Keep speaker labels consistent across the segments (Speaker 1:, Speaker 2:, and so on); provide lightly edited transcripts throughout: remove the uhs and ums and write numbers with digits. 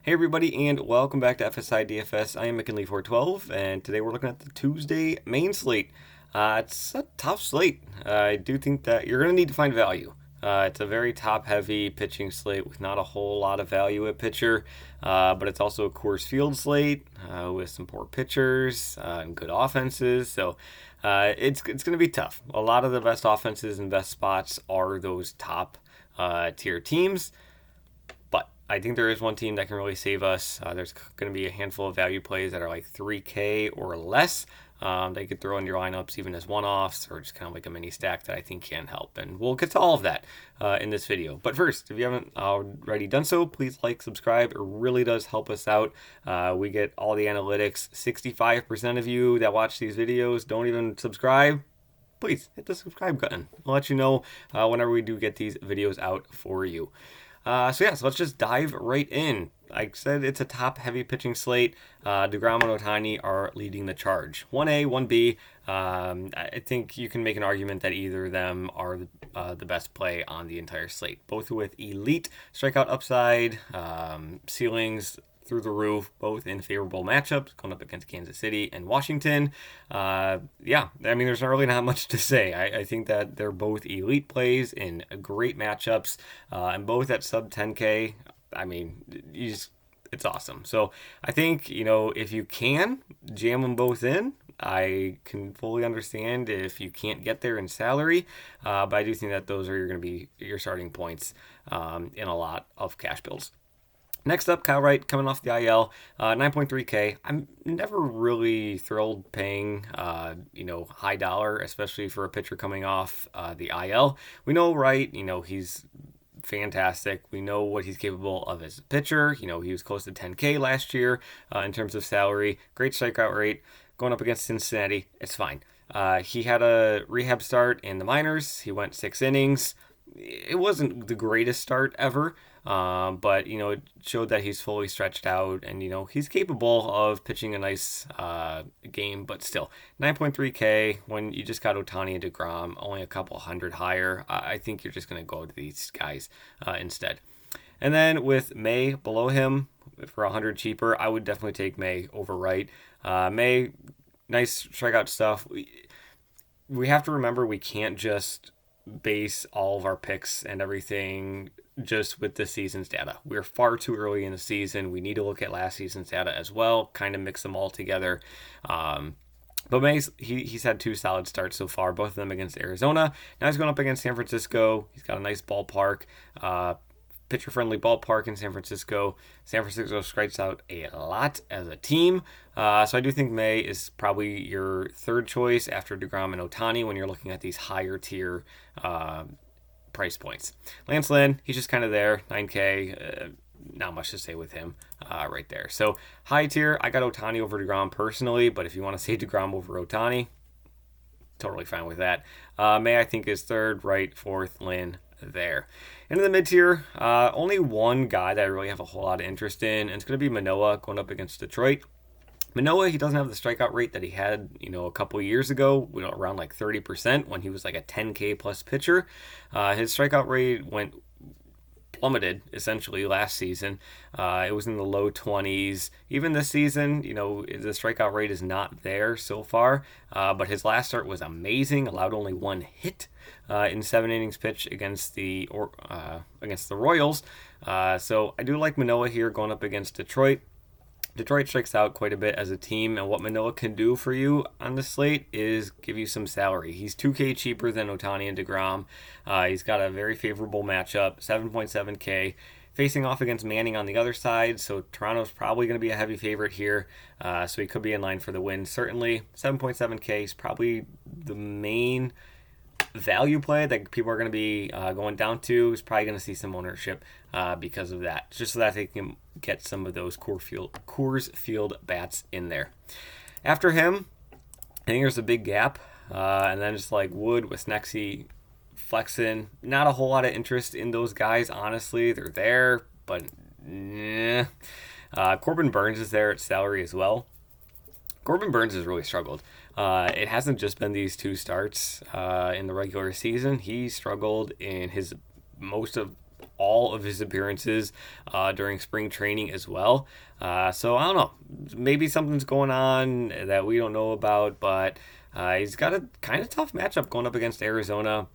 Speaker 1: Hey everybody, and welcome back to FSi DFS. I am McKinley412, and today we're looking at the Tuesday main slate. It's a tough slate. I do think that you're going to need to find value. It's a very top-heavy pitching slate with not a whole lot of value at pitcher, but it's also a Coors Field slate with some poor pitchers and good offenses. So it's going to be tough. A lot of the best offenses and best spots are those top tier teams. I think there is one team that can really save us. There's going to be a handful of value plays that are like 3K or less. They could throw in your lineups even as one-offs or just kind of like a mini stack that I think can help. And we'll get to all of that in this video. But first, if you haven't already done so, please like, subscribe. It really does help us out. We get all the analytics. 65% of you that watch these videos don't even subscribe. Please hit the subscribe button. I'll let you know whenever we do get these videos out for you. So let's just dive right in. Like I said, it's a top-heavy pitching slate. DeGrom and Ohtani are leading the charge. 1A, 1B. I think you can make an argument that either of them are the best play on the entire slate. Both with elite strikeout upside, ceilings through the roof, both in favorable matchups, going up against Kansas City and Washington. I mean, there's really not much to say. I think that they're both elite plays in great matchups, and both at sub 10K. I mean, it's awesome. So I think, if you can jam them both in, I can fully understand if you can't get there in salary, but I do think that those are going to be your starting points in a lot of cash builds. Next up, Kyle Wright coming off the IL, 9.3K. I'm never really thrilled paying, high dollar, especially for a pitcher coming off the IL. We know Wright, he's fantastic. We know what he's capable of as a pitcher. He was close to 10K last year in terms of salary. Great strikeout rate. Going up against Cincinnati, it's fine. He had a rehab start in the minors. He went 6 innings. It wasn't the greatest start ever, but, it showed that he's fully stretched out and, he's capable of pitching a nice game, but still, 9.3K when you just got Ohtani and DeGrom, only a couple hundred higher. I think you're just going to go to these guys instead. And then with May below him for 100 cheaper, I would definitely take May over Wright. May, nice strikeout stuff. We have to remember we can't just base all of our picks and everything just with this season's data. We're far too early in the season. We need to look at last season's data as well, kind of mix them all together. But Mays, he's had 2 solid starts so far, both of them against Arizona. Now he's going up against San Francisco. He's got a nice ballpark, pitcher-friendly ballpark in San Francisco. San Francisco strikes out a lot as a team. So I do think May is probably your third choice after DeGrom and Ohtani when you're looking at these higher tier price points. Lance Lynn, he's just kind of there, 9K. Not much to say with him right there. So high tier, I got Ohtani over DeGrom personally, but if you want to say DeGrom over Ohtani, totally fine with that. May, I think, is third, Wright, fourth, Lynn there. Into the mid-tier, only one guy that I really have a whole lot of interest in, and it's going to be Manoah going up against Detroit. Manoah, he doesn't have the strikeout rate that he had, a couple years ago, around like 30% when he was like a 10K plus pitcher. His strikeout rate plummeted essentially last season. It was in the low 20s. Even this season, the strikeout rate is not there so far, but his last start was amazing, allowed only 1 hit in 7 innings pitched against the Royals. So I do like Manoah here going up against Detroit. Detroit strikes out quite a bit as a team, and what Manoah can do for you on the slate is give you some salary. He's 2K cheaper than Ohtani and DeGrom. He's got a very favorable matchup, 7.7K, facing off against Manning on the other side, so Toronto's probably going to be a heavy favorite here, so he could be in line for the win, certainly. 7.7K is probably the main value play that people are going to be going down to. Is probably going to see some ownership because of that, just so that they can get some of those Coors Field bats in there. After him, I think there's a big gap, and then just like Wood, Wisniewski, Flexen, not a whole lot of interest in those guys, honestly. They're there, but Corbin Burnes is there at salary as well. Corbin Burnes has really struggled. It hasn't just been these 2 starts in the regular season. He struggled in his most of all of his appearances during spring training as well. So I don't know. Maybe something's going on that we don't know about, but he's got a kind of tough matchup going up against Arizona.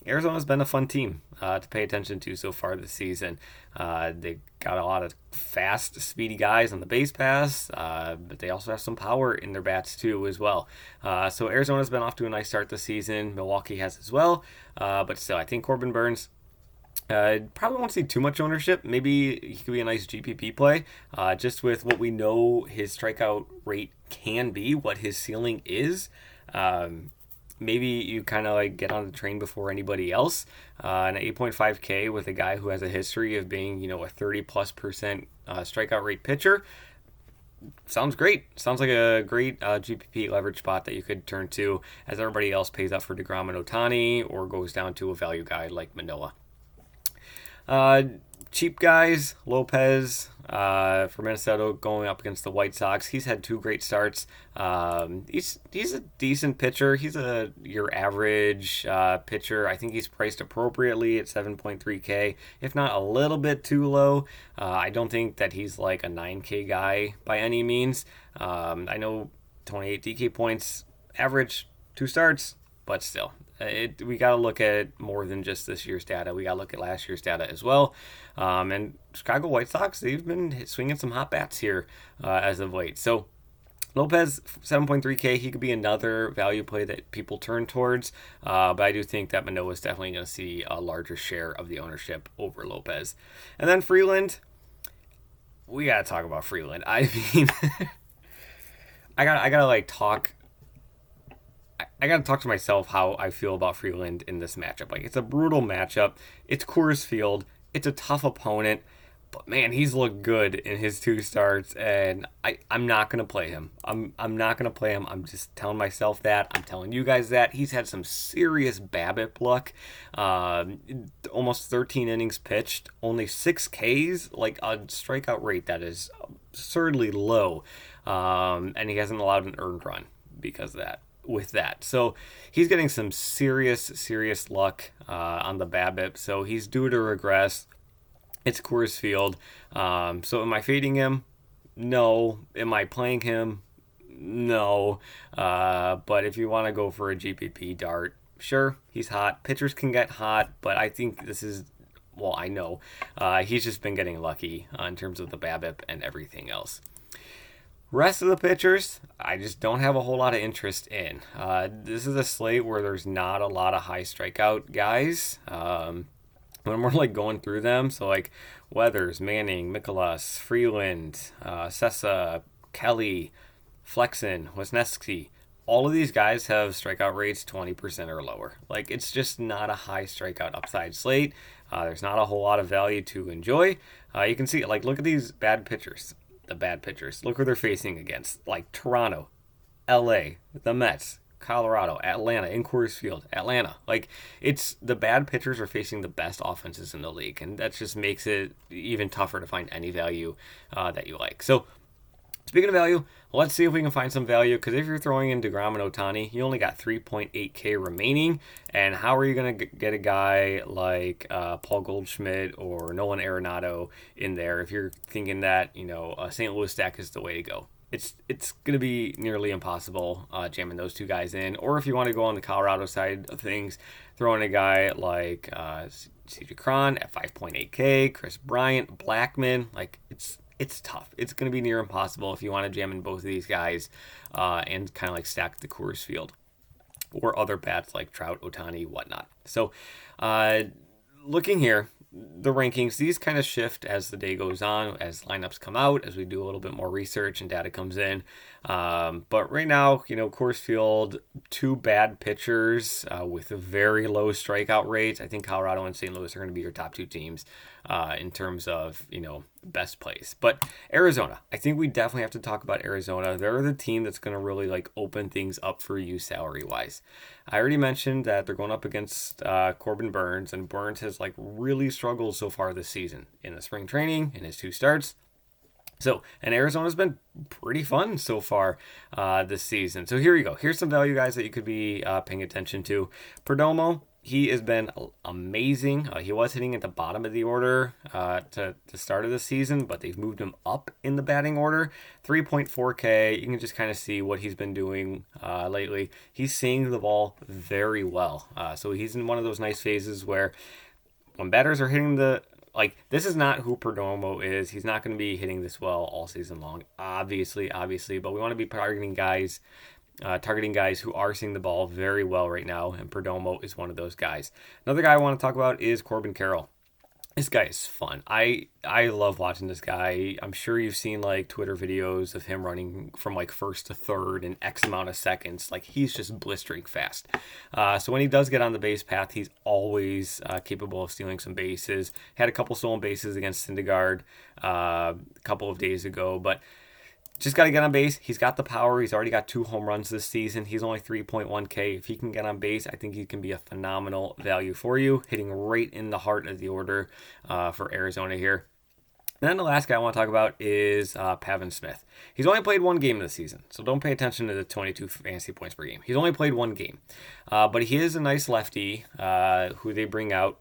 Speaker 1: Arizona's been a fun team to pay attention to so far this season. They got a lot of fast, speedy guys on the base pass, but they also have some power in their bats too as well. So Arizona's been off to a nice start this season. Milwaukee has as well, but still, I think Corbin Burnes probably won't see too much ownership. Maybe he could be a nice GPP play, just with what we know his strikeout rate can be, what his ceiling is. Maybe you kind of like get on the train before anybody else. An 8.5K with a guy who has a history of being, a 30+% strikeout rate pitcher. Sounds great. Sounds like a great GPP leverage spot that you could turn to as everybody else pays up for DeGrom and Ohtani or goes down to a value guy like Manoah. Cheap guys, Lopez for Minnesota going up against the White Sox. He's had 2 great starts. He's a decent pitcher. He's your average pitcher. I think he's priced appropriately at 7.3K, if not a little bit too low. I don't think that he's like a 9K guy by any means. I know 28 DK points, average 2 starts, but still. We got to look at more than just this year's data. We got to look at last year's data as well. And Chicago White Sox, they've been swinging some hot bats here as of late. So Lopez, 7.3K, he could be another value play that people turn towards. But I do think that Manoah is definitely going to see a larger share of the ownership over Lopez. And then Freeland, we got to talk about Freeland. I mean, I gotta like talk. I got to talk to myself how I feel about Freeland in this matchup. Like, it's a brutal matchup. It's Coors Field. It's a tough opponent. But, man, he's looked good in his 2 starts, and I'm not going to play him. I'm not going to play him. I'm just telling myself that. I'm telling you guys that. He's had some serious BABIP luck. Almost 13 innings pitched. Only 6 Ks. Like, a strikeout rate that is absurdly low. And he hasn't allowed an earned run because of that. With that. So he's getting some serious luck on the BABIP. So he's due to regress. It's Coors Field. So am I fading him? No. Am I playing him? No. But if you want to go for a GPP dart, sure, he's hot. Pitchers can get hot, but I think this is, well, I know. He's just been getting lucky in terms of the BABIP and everything else. Rest of the pitchers, I just don't have a whole lot of interest in. This is a slate where there's not a lot of high strikeout guys. When we're like going through them, so like Weathers, Manning, Mikolas, Freeland, Sessa, Kelly, Flexen, Wisniewski, all of these guys have strikeout rates 20% or lower. Like, it's just not a high strikeout upside slate. There's not a whole lot of value to enjoy. You can see it. Like, look at these bad pitchers. The bad pitchers. Look who they're facing against. Like Toronto, LA, the Mets, Colorado, Atlanta, in Coors Field, Atlanta. Like, it's the bad pitchers are facing the best offenses in the league, and that just makes it even tougher to find any value that you like. So, speaking of value, let's see if we can find some value, because if you're throwing in DeGrom and Ohtani, you only got 3.8K remaining, and how are you going to get a guy like Paul Goldschmidt or Nolan Arenado in there if you're thinking that, a St. Louis stack is the way to go? It's going to be nearly impossible jamming those 2 guys in, or if you want to go on the Colorado side of things, throwing a guy like C.J. Cron at 5.8K, Chris Bryant, Blackman, like, it's tough. It's going to be near impossible if you want to jam in both of these guys and kind of like stack the Coors Field or other bats like Trout, Ohtani, whatnot. So looking here, the rankings, these kind of shift as the day goes on, as lineups come out, as we do a little bit more research and data comes in. But right now, Coors Field, 2 bad pitchers with a very low strikeout rates. I think Colorado and St. Louis are going to be your top 2 teams in terms of, best place. But Arizona, I think we definitely have to talk about Arizona. They're the team that's going to really like open things up for you salary-wise. I already mentioned that they're going up against Corbin Burnes, and Burnes has like really struggled so far this season in the spring training in his 2 starts. So, and Arizona's been pretty fun so far this season. So here you go. Here's some value guys that you could be paying attention to. Perdomo, he has been amazing. He was hitting at the bottom of the order to the start of the season, but they've moved him up in the batting order. 3.4K. You can just kind of see what he's been doing lately. He's seeing the ball very well. So he's in one of those nice phases where when batters are hitting this is not who Perdomo is. He's not going to be hitting this well all season long, obviously, but we want to be targeting guys who are seeing the ball very well right now, and Perdomo is one of those guys. Another guy I want to talk about is Corbin Carroll. This guy is fun. I love watching this guy. I'm sure you've seen like Twitter videos of him running from like first to third in X amount of seconds. Like he's just blistering fast. So when he does get on the base path, he's always capable of stealing some bases. Had a couple stolen bases against Syndergaard a couple of days ago, but just got to get on base. He's got the power. He's already got 2 home runs this season. He's only 3.1K. If he can get on base, I think he can be a phenomenal value for you, hitting right in the heart of the order for Arizona here. And then the last guy I want to talk about is Pavin Smith. He's only played 1 game this season, so don't pay attention to the 22 fantasy points per game. He's only played 1 game. But he is a nice lefty who they bring out.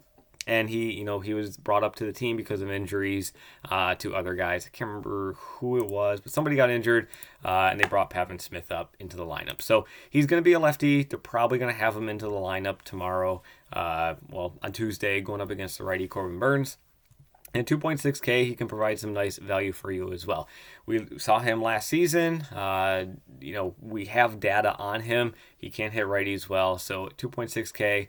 Speaker 1: And he was brought up to the team because of injuries to other guys. I can't remember who it was, but somebody got injured, and they brought Pavin Smith up into the lineup. So he's going to be a lefty. They're probably going to have him into the lineup tomorrow, on Tuesday, going up against the righty Corbin Burns. And 2.6K, he can provide some nice value for you as well. We saw him last season. We have data on him. He can't hit righties well, so 2.6K,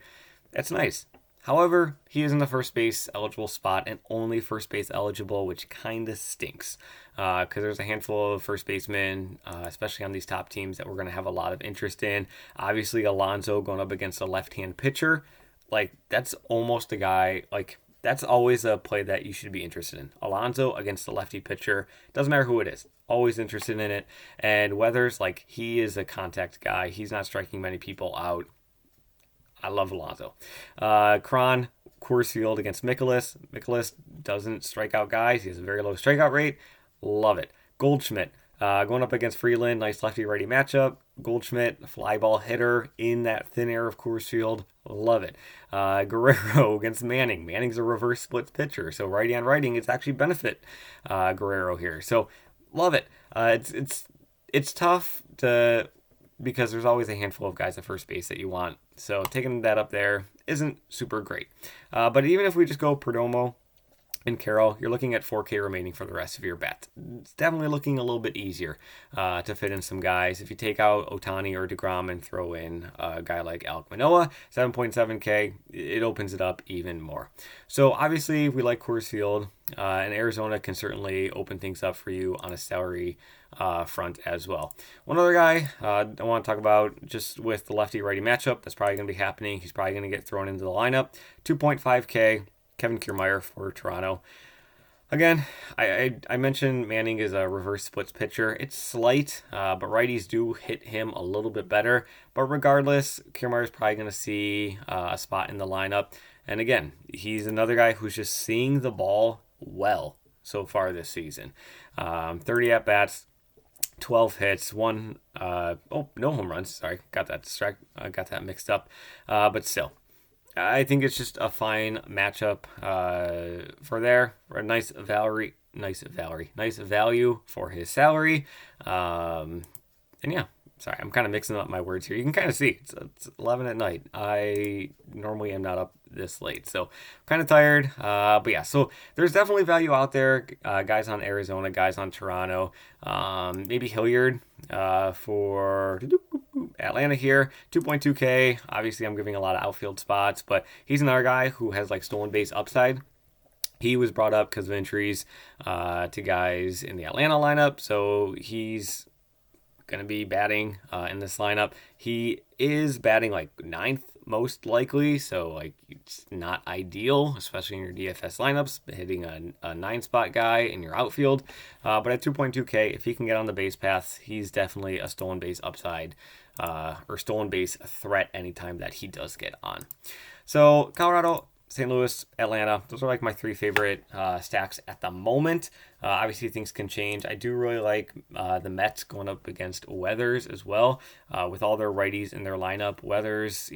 Speaker 1: that's nice. However, he is in the first base eligible spot and only first base eligible, which kind of stinks because there's a handful of first basemen, especially on these top teams, that we're going to have a lot of interest in. Obviously, Alonso going up against a left-hand pitcher, that's almost a guy, that's always a play that you should be interested in. Alonso against the lefty pitcher, doesn't matter who it is, always interested in it. And Weathers, he is a contact guy. He's not striking many people out. I love Alonso. Cron, Coors Field against Mikolas. Mikolas doesn't strike out guys. He has a very low strikeout rate. Love it. Goldschmidt going up against Freeland. Nice lefty-righty matchup. Goldschmidt, fly ball hitter in that thin air of Coors Field. Love it. Guerrero against Manning. Manning's a reverse splits pitcher, so righty on righty, it's actually benefit Guerrero here. So love it. It's tough because there's always a handful of guys at first base that you want. So taking that up there isn't super great. But even if we just go Perdomo and Carroll, you're looking at 4K remaining for the rest of your bet. It's definitely looking a little bit easier to fit in some guys. If you take out Ohtani or DeGrom and throw in a guy like Alek Manoah, 7.7K, it opens it up even more. So obviously we like Coors Field, and Arizona can certainly open things up for you on a salary front as well. One other guy I want to talk about, just with the lefty-righty matchup, that's probably going to be happening. He's probably going to get thrown into the lineup. 2.5K, Kevin Kiermaier for Toronto. Again, I mentioned Manning is a reverse splits pitcher. It's slight, but righties do hit him a little bit better. But regardless, Kiermaier is probably going to see a spot in the lineup. And again, he's another guy who's just seeing the ball well so far this season. 30 at-bats, 12 hits, no home runs. Sorry, got that mixed up. But still, I think it's just a fine matchup for there. A nice value for his salary. And yeah, sorry, I'm kind of mixing up my words here. You can kind of see it's 11 at night. I normally am not up this late, so I'm kind of tired. But yeah, so there's definitely value out there. Guys on Arizona, guys on Toronto. Maybe Hilliard for Atlanta here, 2.2K. Obviously, I'm giving a lot of outfield spots, but he's another guy who has stolen base upside. He was brought up because of injuries to guys in the Atlanta lineup, so he's going to be batting in this lineup. He is batting ninth most likely, so it's not ideal, especially in your DFS lineups, hitting a 9-spot guy in your outfield. But at 2.2K, if he can get on the base paths, he's definitely a stolen base upside or stolen base threat anytime that he does get on. So Colorado, St. Louis, Atlanta, those are my 3 favorite stacks at the moment. Obviously, things can change. I do really like the Mets going up against Weathers as well. With all their righties in their lineup, Weathers,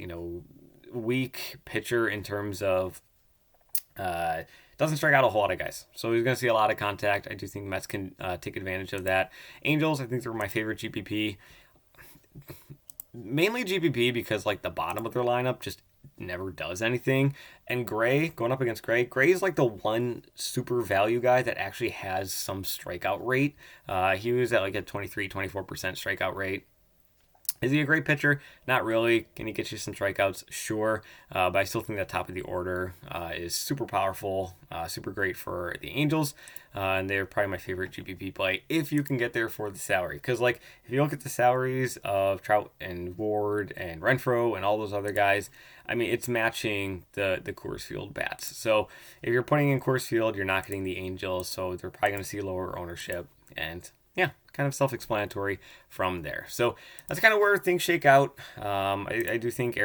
Speaker 1: weak pitcher in terms of doesn't strike out a whole lot of guys. So he's going to see a lot of contact. I do think Mets can take advantage of that. Angels, I think they're my favorite GPP. Mainly GPP because like the bottom of their lineup just never does anything. And Gray, going up against Gray is like the one super value guy that actually has some strikeout rate. He was at like a 23-24% strikeout rate. Is he a great pitcher? Not really. Can he get you some strikeouts? Sure. But I still think that top of the order is super powerful, super great for the Angels. And they're probably my favorite GPP play if you can get there for the salary. Because, like, if you look at the salaries of Trout and Ward and Renfroe and all those other guys, I mean, it's matching the Coors Field bats. So if you're putting in Coors Field, you're not getting the Angels. So they're probably going to see lower ownership. And yeah, kind of self-explanatory from there. So that's kind of where things shake out. I do think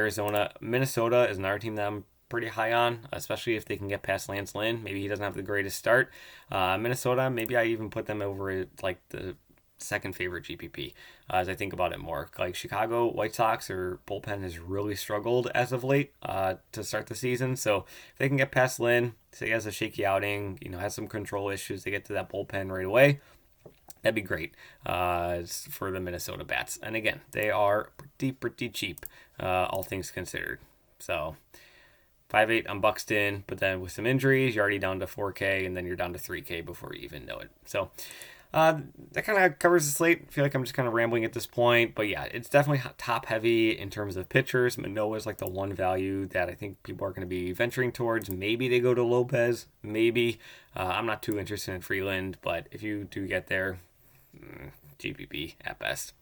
Speaker 1: Minnesota is another team that I'm pretty high on, especially if they can get past Lance Lynn. Maybe he doesn't have the greatest start. Minnesota, maybe I even put them over at like the second favorite GPP as I think about it more. Like Chicago White Sox, their bullpen has really struggled as of late to start the season. So if they can get past Lynn, say he has a shaky outing, has some control issues, they get to that bullpen right away. That'd be great for the Minnesota bats. And again, they are pretty cheap, all things considered. So 5.8 on Buxton, but then with some injuries, you're already down to 4K, and then you're down to 3K before you even know it. So that kind of covers the slate. I feel like I'm just kind of rambling at this point. But yeah, it's definitely top heavy in terms of pitchers. Manoah is like the one value that I think people are going to be venturing towards. Maybe they go to Lopez. Maybe. I'm not too interested in Freeland, but if you do get there, GPP at best.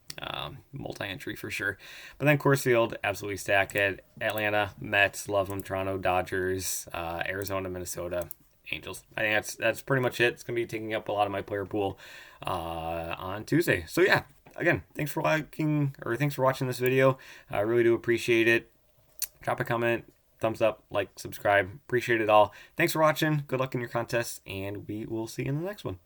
Speaker 1: Multi-entry for sure. But then Coors Field, absolutely stack it. Atlanta, Mets, love them. Toronto, Dodgers, Arizona, Minnesota, Angels. I think that's pretty much it. It's going to be taking up a lot of my player pool on Tuesday. So yeah, again, thanks for watching this video. I really do appreciate it. Drop a comment, thumbs up, like, subscribe. Appreciate it all. Thanks for watching. Good luck in your contests, and we will see you in the next one.